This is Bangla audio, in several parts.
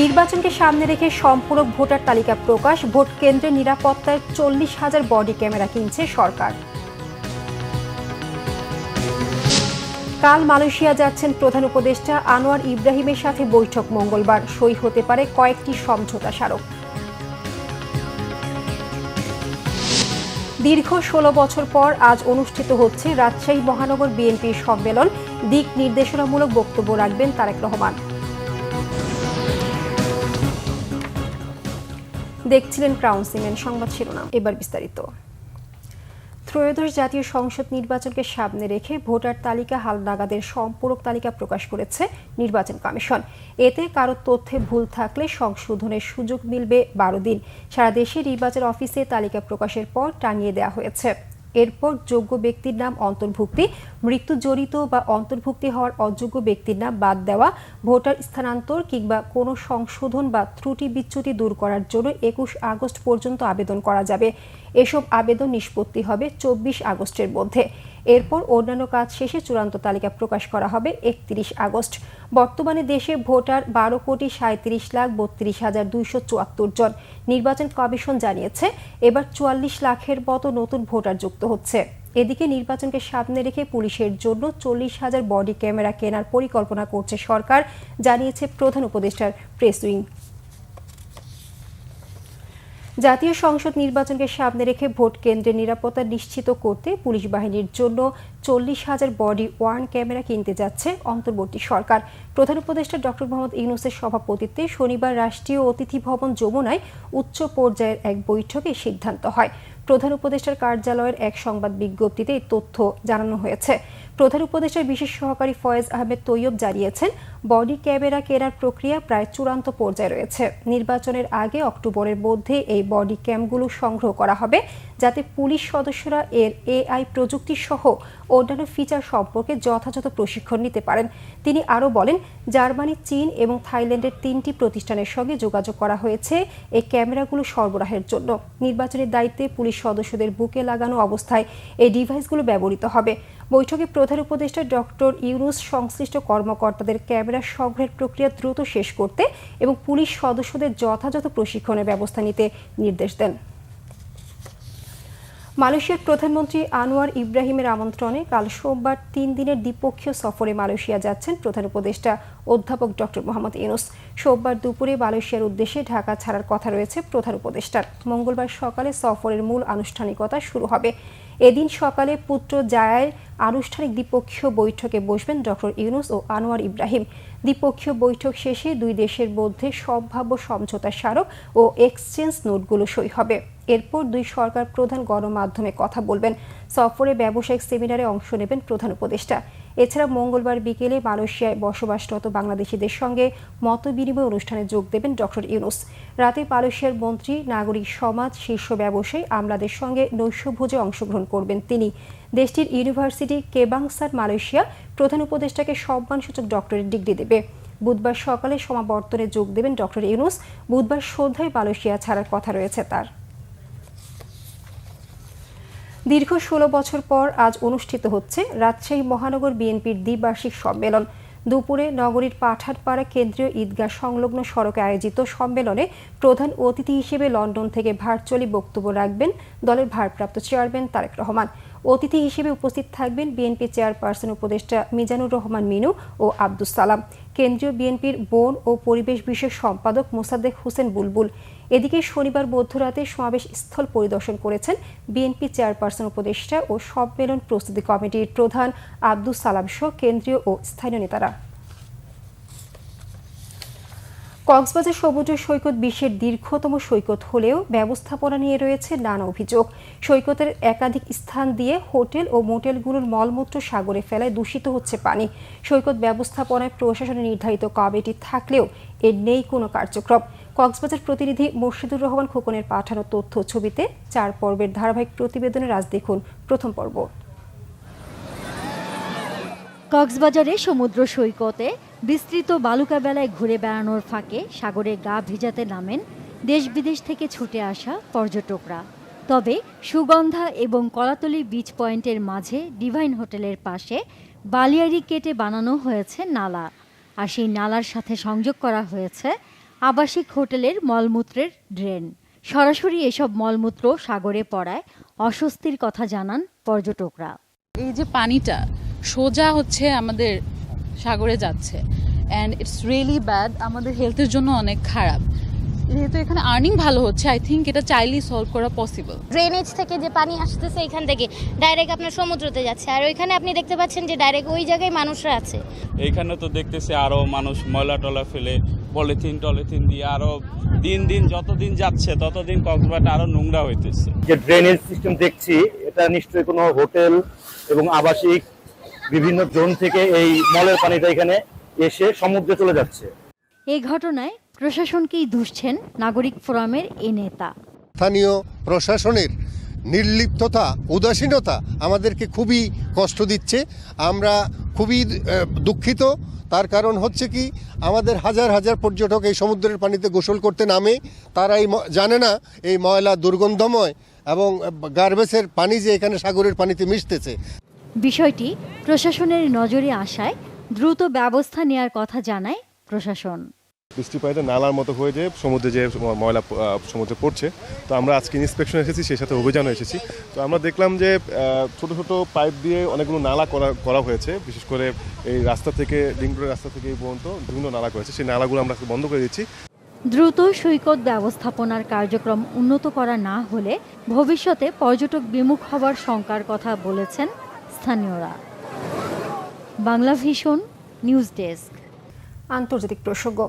নির্বাচনকে সামনে রেখে সম্পূরক ভোটার তালিকা প্রকাশ, ভোট কেন্দ্রের নিরাপত্তায় 40,000 বডি ক্যামেরা কিনছে সরকার। কাল মালয়েশিয়া যাচ্ছেন প্রধান উপদেষ্টা আনোয়ার ইব্রাহিমের সাথে বৈঠক মঙ্গলবার, সই হতে পারে কয়েকটি সমঝোতা স্মারক। দীর্ঘ 16 বছর পর আজ অনুষ্ঠিত হচ্ছে রাজশাহী মহানগর বিএনপির সম্মেলন, দিক নির্দেশনামূলক বক্তব্য রাখবেন তারেক রহমান। দেখছিলেন ক্রাউন সিমেন্ট সংবাদ শিরোনাম, এবার বিস্তারিত। ত্রয়োদশ জাতীয় সংসদ নির্বাচনকে সামনে রেখে ভোটার তালিকা হালনাগাদের সম্পূরক তালিকা প্রকাশ করেছে নির্বাচন কমিশন। এতে কারো তথ্যে ভুল থাকলে সংশোধনের সুযোগ মিলবে 12 দিন। সারা দেশে নির্বাচন অফিসে তালিকা প্রকাশের পর টাঙিয়ে দেওয়া হয়েছে। এরপর যোগ্য ব্যক্তির নাম অন্তর্ভুক্তি, মৃত্যু জড়িত বা অন্তর্ভুক্তি হওয়ার অযোগ্য ব্যক্তির নাম বাদ দেওয়া, ভোটার স্থানান্তর কিংবা কোনো সংশোধন বা ত্রুটি বিচ্যুতি দূর করার জন্য 21 আগস্ট পর্যন্ত আবেদন করা যাবে। এসব আবেদন নিষ্পত্তি হবে 24 আগস্টের মধ্যে। এরপর অন্যান্য কাজ শেষে চূড়ান্ত তালিকা প্রকাশ করা হবে 31 আগস্ট। বর্তমানে দেশে ভোটার 12,37,32,274 জন। নির্বাচন কমিশন জানিয়েছে এবার 44 লাখের মতো নতুন ভোটার যুক্ত হচ্ছে। এদিকে নির্বাচনকে সামনে রেখে পুলিশের জন্য 40,000 বডি ক্যামেরা কেনার পরিকল্পনা করছে সরকার, জানিয়েছে প্রধান উপদেষ্টার প্রেস উইং। জাতীয় সংসদ নির্বাচনকে সামনে রেখে ভোট কেন্দ্রের নিরাপত্তা নিশ্চিত করতে পুলিশ বাহিনীর জন্য 40,000 বডি ওয়ার্ন ক্যামেরা কিনতে যাচ্ছে অন্তর্বর্তী সরকার। প্রধান উপদেষ্টা ডক্টর মোহাম্মদ ইউনূসের সভাপতিত্বে শনিবার রাষ্ট্রীয় অতিথি ভবন যমুনায় উচ্চ পর্যায়ের এক বৈঠকে সিদ্ধান্ত হয়। প্রধান উপদেষ্টার কার্যালয়ের এক সংবাদ বিজ্ঞপ্তিতে এই তথ্য জানানো হয়েছে। প্রধান উপদেষ্টার বিশেষ সহকারী ফয়েজ আহমেদ তৈয়ব জানিয়েছেন, বডি ক্যামেরা কেনার প্রক্রিয়া প্রায় চূড়ান্ত পর্যায়ে রয়েছে। নির্বাচনের আগে অক্টোবরের মধ্যে এই বডি ক্যামগুলো সংগ্রহ করা হবে, যাতে পুলিশ সদস্যরা এর এআই প্রযুক্তি সহ অন্যান্য ফিচার সম্পর্কে যথাযথ প্রশিক্ষণ নিতে পারেন। তিনি আরও বলেন, জার্মানি, চীন এবং থাইল্যান্ডের 3টি প্রতিষ্ঠানের সঙ্গে যোগাযোগ করা হয়েছে এই ক্যামেরাগুলো সরবরাহের জন্য। নির্বাচনের দায়িত্বে পুলিশ সদস্যদের বুকে লাগানো অবস্থায় এই ডিভাইসগুলো ব্যবহৃত হবে। বৈঠকে প্রধান উপদেষ্টা ডক্টর ইউনূস সংশ্লিষ্ট কর্মকর্তাদের ক্যামেরা সংগ্রহের প্রক্রিয়া দ্রুত শেষ করতে এবং পুলিশ সদস্যদের যথাযথ প্রশিক্ষণের ব্যবস্থা নিতে নির্দেশ দেন। মালয়েশিয়ার প্রধানমন্ত্রী আনোয়ার ইব্রাহিমের আমন্ত্রণে কাল সোমবার 3 দিনের দ্বিপক্ষীয় সফরে মালয়েশিয়া যাচ্ছেন প্রধান উপদেষ্টা অধ্যাপক ডক্টর মোহাম্মদ ইউনূস। সোমবার দুপুরে মালয়েশিয়ার উদ্দেশ্যে ঢাকা ছাড়ার কথা রয়েছে প্রধান উপদেষ্টার। মঙ্গলবার সকালে সফরের মূল আনুষ্ঠানিকতা শুরু হবে। এদিন সকালে পুত্র জায়ায় আনুষ্ঠানিক দ্বিপক্ষীয় বৈঠকে বসবেন ডক্টর ইউনূস ও আনোয়ার ইব্রাহিম। দ্বিপক্ষীয় বৈঠক শেষে দুই দেশের মধ্যে সম্ভাব্য সমঝোতা স্মারক ও এক্সচেঞ্জ নোটগুলো সই হবে। এরপর দুই সরকার প্রধান গণমাধ্যমে কথা বলবেন। সফরে ব্যবসায়িক সেমিনারে অংশ নেবেন প্রধান উপদেষ্টা। এছাড়া মঙ্গলবার বিকেলে মালয়েশিয়ায় বসবাসরত বাংলাদেশিদের সঙ্গে মতবিনিময় অনুষ্ঠানে যোগ দেবেন ডক্টর ইউনূস। রাতে মালয়েশিয়ার মন্ত্রী, নাগরিক সমাজ, শীর্ষ ব্যবসায়ী আমলাদের সঙ্গে নৈশভোজে অংশগ্রহণ করবেন তিনি। দেশটির ইউনিভার্সিটি কেবাংসার মালয়েশিয়া প্রধান উপদেষ্টাকে সম্মানসূচক ডক্টরেট ডিগ্রি দেবে। বুধবার সকালে সমাবর্তনে যোগ দেবেন ডক্টর ইউনূস। বুধবার সন্ধ্যায় মালয়েশিয়া ছাড়ার কথা রয়েছে তার। দীর্ঘ 16 বছর পর আজ অনুষ্ঠিত হচ্ছে রাজশাহী মহানগর বিএনপির দ্বিবার্ষিক সম্মেলন। দুপুরে নগরীর পাঠানপাড়া কেন্দ্রীয় ঈদগাহ সংলগ্ন সড়কে আয়োজিত সম্মেলনে প্রধান অতিথি হিসেবে লন্ডন থেকে ভার্চুয়ালি বক্তব্য রাখবেন দলের ভারপ্রাপ্ত চেয়ারম্যান তারেক রহমান। অতিথি হিসেবে উপস্থিত থাকবেন বিএনপি চেয়ারপারসন উপদেষ্টা মিজানুর রহমান মিনু ও আব্দুস সালাম, কেন্দ্রীয় বিএনপির বন ও পরিবেশ বিষয়ক সম্পাদক মোসাদ্দেক হোসেন বুলবুল। এদিকে শনিবার মধ্যরাতে সমাবেশ স্থল পরিদর্শন করেছেন বিএনপি চেয়ারপারসন উপদেষ্টা ও সম্মেলন প্রস্তুতি কমিটির প্রধান আব্দুস সালাম সহ কেন্দ্রীয় ও স্থানীয় নেতারা। কক্সবাজার সমুদ্র সৈকত বিশ্বের দীর্ঘতম সৈকত হলেও ব্যবস্থাপনা নিয়ে রয়েছে নানা অভিযোগ। সৈকতের একাধিক স্থান দিয়ে হোটেল ও মোটেলগুলোর মলমূত্র সাগরে ফেলায় দূষিত হচ্ছে পানি। সৈকত ব্যবস্থাপনায় প্রশাসনের নির্ধারিত কমিটি থাকলেও এর নেই কোনো কার্যক্রম। কক্সবাজার প্রতিনিধি মুর্শিদুর রহমান খোকনের পাঠানো তথ্য ছবিতে 4 পর্বের ধারাবাহিক প্রতিবেদনের আজ দেখুন প্রথম পর্ব। কক্সবাজারে সমুদ্র সৈকতে বিস্তৃত বালুকা বেলায় ঘুরে বেড়ানোর ফাঁকে সাগরে গা ভিজাতে নামেন দেশ বিদেশ থেকে ছুটে আসা পর্যটকরা। তবে সুগন্ধা এবং কলাতলি বিচ পয়েন্টের মাঝে ডিভাইন হোটেলের পাশে বালিয়াড়ি কেটে বানানো হয়েছে নালা, আর সেই নালার সাথে সংযোগ করা হয়েছে আবাসিক হোটেলের মলমূত্রের ড্রেন। সরাসরি এসব মলমূত্র সাগরে পড়ায় অস্বস্তির কথা জানান পর্যটকরা। এই যে পানিটা সোজা হচ্ছে আমাদের সাগরে যাচ্ছে অ্যান্ড ইটস রিয়েলি ব্যাড, আমাদের হেলথের জন্য অনেক খারাপ। যেহেতু এখানে আর্নিং ভালো হচ্ছে, আই থিঙ্ক এটা চাইলেই সলভ করা পসিবল। ড্রেনেজ থেকে যে পানি আসতেছে এখান থেকে ডাইরেক্ট আপনার সমুদ্রতে যাচ্ছে, আর ওইখানে আপনি দেখতে পাচ্ছেন যে ডাইরেক্ট ওই জায়গায় মানুষরা আছে। এইখানে তো দেখতেছি আরো মানুষ ময়লা টলা ফেলে পলিথিন দিয়ে আরো দিন যতদিন যাচ্ছে ততদিন কক্সবাজার আরো নোংরা হইতেছে। যে ড্রেনেজ সিস্টেম দেখছি এটা নিশ্চয়ই কোনো হোটেল এবং আবাসিক বিভিন্ন জোন থেকে এই মলের পানিটা এখানে এসে সমুদ্রে চলে যাচ্ছে। এই ঘটনায় প্রশাসনকেই দুষছেন নাগরিক ফোরামের এই নেতা। স্থানীয় প্রশাসনের নির্লিপ্ততা, উদাসীনতা আমাদেরকে খুবই কষ্ট দিচ্ছে। আমরা খুবই দুঃখিত। তার কারণ হচ্ছে কি, আমাদের হাজার হাজার পর্যটক এই সমুদ্রের পানিতে গোসল করতে নামে, তারা জানে না এই ময়লা দুর্গন্ধময় এবং গার্বেজের পানি যে এখানে সাগরের পানিতে মিশতেছে। বিষয়টি প্রশাসনের নজরে আসায় দ্রুত ব্যবস্থা নেওয়ার কথা জানায় প্রশাসন। বৃষ্টি পানিতে নালার মতো হয়ে যে সমুদ্রে যে ময়লা সমুদ্রে পড়ছে, তো আমরা আজকে ইন্সপেকশন এসেছি, সেই সাথে অভিযানে এসেছি। তো আমরা দেখলাম যে ছোট ছোট পাইপ দিয়ে অনেকগুলো নালা করা হয়েছে, বিশেষ করে এই রাস্তা থেকে রিং রোডের রাস্তা থেকে এই পর্যন্ত বিভিন্ন নালা করেছে। সেই নালাগুলো আমরা বন্ধ করে দিচ্ছি। দ্রুত সৈকত ব্যবস্থাপনার কার্যক্রম উন্নত করা না হলে ভবিষ্যতে পর্যটক বিমুখ হওয়ার শঙ্কার কথা বলেছেন স্থানীয়রা। Bangla vision news desk. আন্তর্জাতিক প্রসঙ্গ।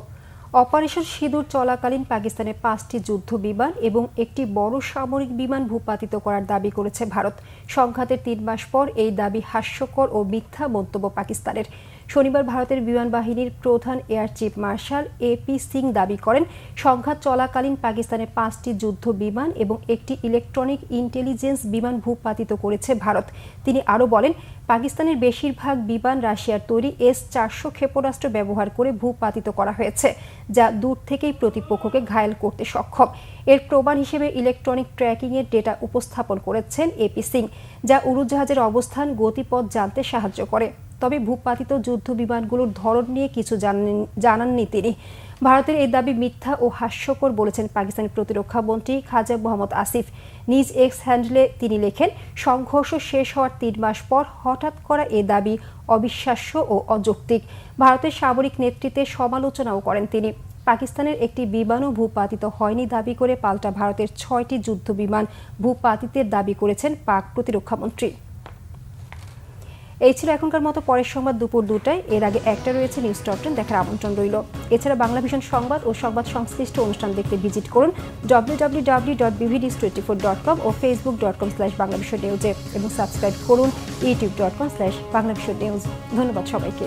অপারেশন সিঁদুর চলাকালীন পাকিস্তানের 5টি যুদ্ধ বিমান এবং একটি বড় সামরিক বিমান ভূপাতিত করার দাবি করেছে ভারত। সংঘাতের 3 মাস পর এই দাবি হাস্যকর ও মিথ্যা মন্তব্য পাকিস্তানের। শনিবার ভারতের বিমান বাহিনীর প্রধান air chief marshal AP Singh দাবি করেন, সংঘাত চলাকালীন পাকিস্তানের 5টি যুদ্ধ বিমান এবং একটি ইলেকট্রনিক ইন্টেলিজেন্স বিমান ভূপাতিত করেছে ভারত। তিনি আরও বলেন, পাকিস্তানের বেশিরভাগ বিমান রাশিয়ার তৈরি S-400 ক্ষেপণাস্ত্র ব্যবহার করে ভূপাতিত করা হয়েছে, যা দূর থেকেই প্রতিপক্ষকে ঘায়েল করতে সক্ষম। এর প্রমাণ হিসেবে ইলেকট্রনিক ট্র্যাকিংয়ের ডেটা উপস্থাপন করেছেন এপি সিং, যা উড়োজাহাজের অবস্থান, গতিপথ জানতে সাহায্য করে। তবে ভূপাতিত যুদ্ধ বিমানগুলোর ধরন নিয়ে কিছু জানাননি তিনি। ভারতের এই দাবি মিথ্যা ও হাস্যকর বলেছেন পাকিস্তানের প্রতিরক্ষা মন্ত্রী খাজা মোহাম্মদ আসিফ। নিজ এক্স হ্যান্ডেলে তিনি লেখেন, সংঘর্ষ শেষ হওয়ার 3 মাস পর হঠাৎ করা এ দাবি অবিশ্বাস্য ও অযৌক্তিক। ভারতের সামরিক নেতৃত্বের সমালোচনাও করেন তিনি। পাকিস্তানের একটি বিমানও ভূপাতিত হয়নি দাবি করে পাল্টা ভারতের 6টি যুদ্ধ বিমান ভূপাতিতের দাবি করেছেন পাক প্রতিরক্ষামন্ত্রী। এই ছিল এখনকার মতো। পরের সংবাদ দুপুর 2টায়। এর আগে একটা রয়েছে নিউজ টপ 10 দেখার আমন্ত্রণ রইল। এছাড়া বাংলা ভিশন সংবাদ ও সংবাদ সংশ্লিষ্ট অনুষ্ঠান দেখতে ভিজিট করুন www.bvnews24.com ও facebook.com/banglavishnewsে এবং সাবস্ক্রাইব করুন youtube.com/banglavishnnews। ধন্যবাদ সবাইকে।